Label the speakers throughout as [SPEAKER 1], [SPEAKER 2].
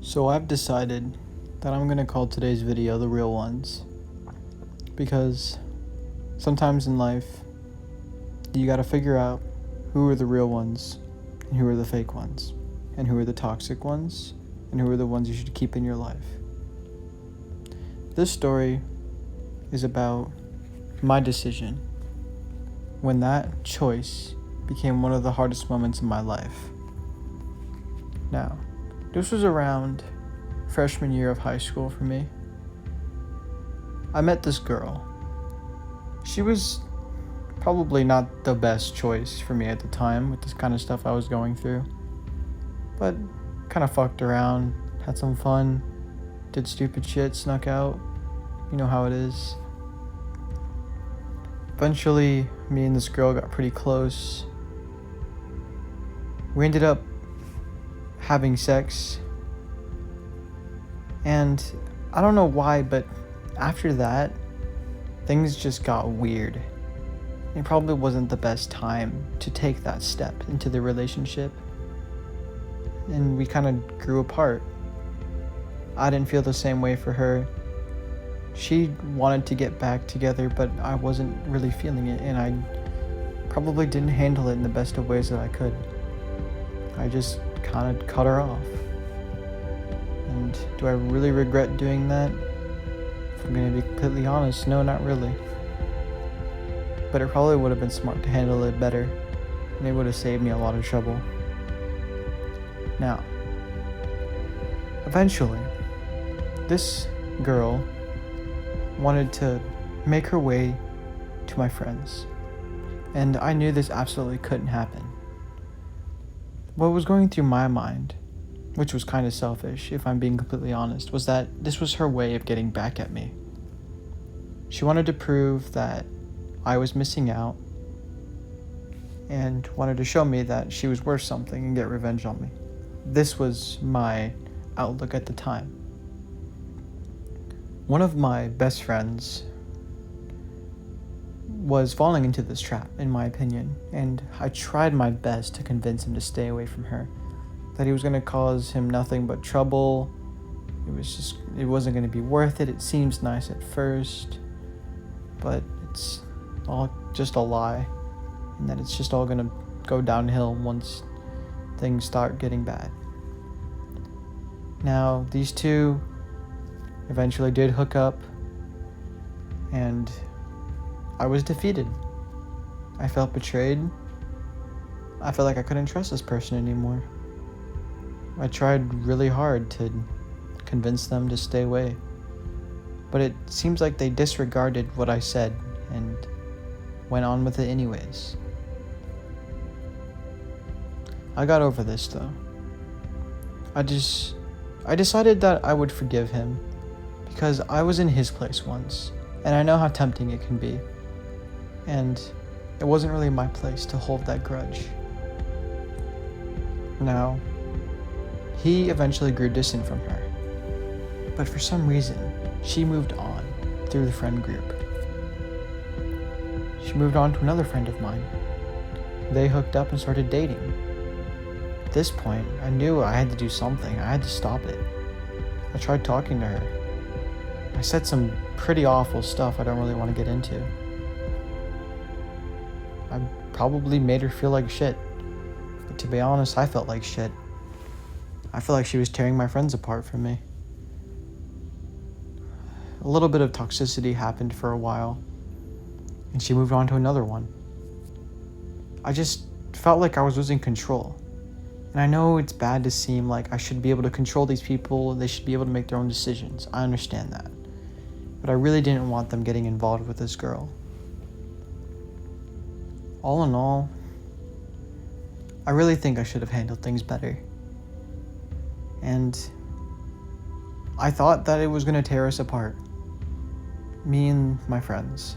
[SPEAKER 1] So I've decided that I'm gonna call today's video The Real Ones, because sometimes in life you gotta figure out who are the real ones and who are the fake ones, and who are the toxic ones and who are the ones you should keep in your life. This story is about my decision when that choice became one of the hardest moments in my life. Now, this was around freshman year of high school for me. I met this girl. She was probably not the best choice for me at the time with this kind of stuff I was going through, but kind of fucked around, had some fun, did stupid shit, snuck out. You know how it is. Eventually, me and this girl got pretty close. We ended up having sex, and I don't know why, but after that, things just got weird. It probably wasn't the best time to take that step into the relationship, and we kind of grew apart. I didn't feel the same way for her. She wanted to get back together, but I wasn't really feeling it, and I probably didn't handle it in the best of ways that I could. I just kind of cut her off. And do I really regret doing that? If I'm going to be completely honest, no, not really. But it probably would have been smart to handle it better, and it would have saved me a lot of trouble. Now, eventually, this girl wanted to make her way to my friends, and I knew this absolutely couldn't happen. What was going through my mind, which was kind of selfish, if I'm being completely honest, was that this was her way of getting back at me. She wanted to prove that I was missing out, and wanted to show me that she was worth something and get revenge on me. This was my outlook at the time. One of my best friends was falling into this trap, in my opinion, and I tried my best to convince him to stay away from her, that he was going to cause him nothing but trouble. It wasn't going to be worth it. It seems nice at first, but it's all just a lie, and that it's just all going to go downhill once things start getting bad. Now, these two eventually did hook up, and I was defeated. I felt betrayed. I felt like I couldn't trust this person anymore. I tried really hard to convince them to stay away, but it seems like they disregarded what I said and went on with it anyways. I got over this though. I decided that I would forgive him, because I was in his place once, and I know how tempting it can be, and it wasn't really my place to hold that grudge. Now, he eventually grew distant from her, but for some reason, she moved on through the friend group. She moved on to another friend of mine. They hooked up and started dating. At this point, I knew I had to do something. I had to stop it. I tried talking to her. I said some pretty awful stuff I don't really want to get into. I probably made her feel like shit. But to be honest, I felt like shit. I felt like she was tearing my friends apart from me. A little bit of toxicity happened for a while, and she moved on to another one. I just felt like I was losing control. And I know it's bad to seem like I should be able to control these people, they should be able to make their own decisions. I understand that. But I really didn't want them getting involved with this girl. All in all, I really think I should have handled things better. And I thought that it was going to tear us apart. Me and my friends.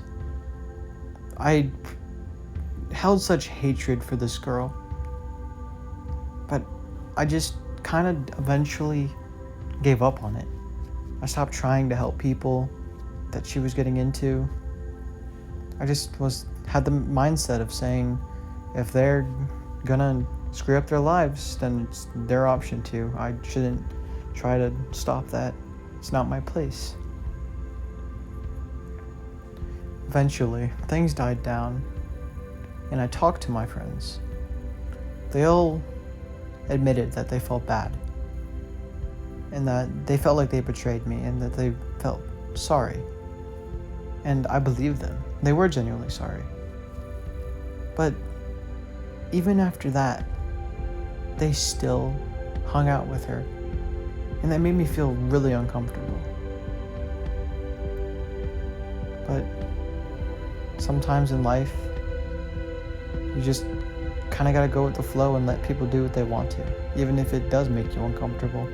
[SPEAKER 1] I held such hatred for this girl. But I just kind of eventually gave up on it. I stopped trying to help people that she was getting into. I just had the mindset of saying, if they're gonna screw up their lives, then it's their option to. I shouldn't try to stop that. It's not my place. Eventually, things died down, and I talked to my friends. They all admitted that they felt bad, and that they felt like they betrayed me, and that they felt sorry. And I believed them. They were genuinely sorry. But even after that, they still hung out with her, and that made me feel really uncomfortable. But sometimes in life, you just kind of gotta go with the flow and let people do what they want to, even if it does make you uncomfortable.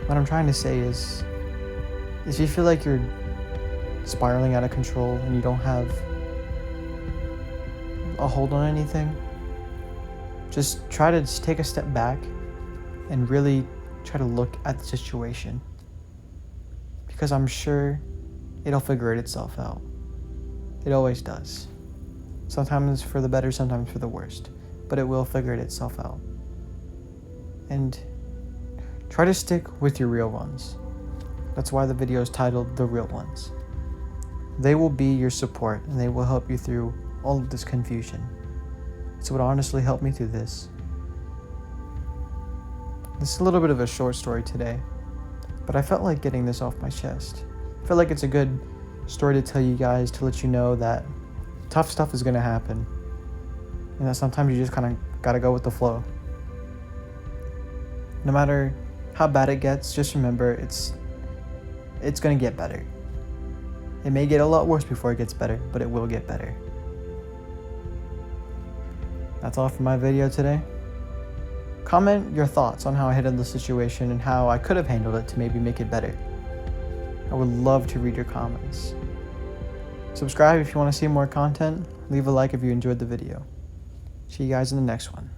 [SPEAKER 1] What I'm trying to say is, if you feel like you're spiraling out of control and you don't have a hold on anything, just try to just take a step back and really try to look at the situation, because I'm sure it'll figure itself out. It always does. Sometimes for the better, sometimes for the worst, but it will figure itself out. And try to stick with your real ones. That's why the video is titled The Real Ones. They will be your support, and they will help you through all of this confusion. It's what honestly helped me through this. This is a little bit of a short story today, but I felt like getting this off my chest. I feel like it's a good story to tell you guys, to let you know that tough stuff is going to happen, and that sometimes you just kind of got to go with the flow. No matter how bad it gets, just remember it's going to get better. It may get a lot worse before it gets better, but it will get better. That's all for my video today. Comment your thoughts on how I handled the situation and how I could have handled it to maybe make it better. I would love to read your comments. Subscribe if you want to see more content. Leave a like if you enjoyed the video. See you guys in the next one.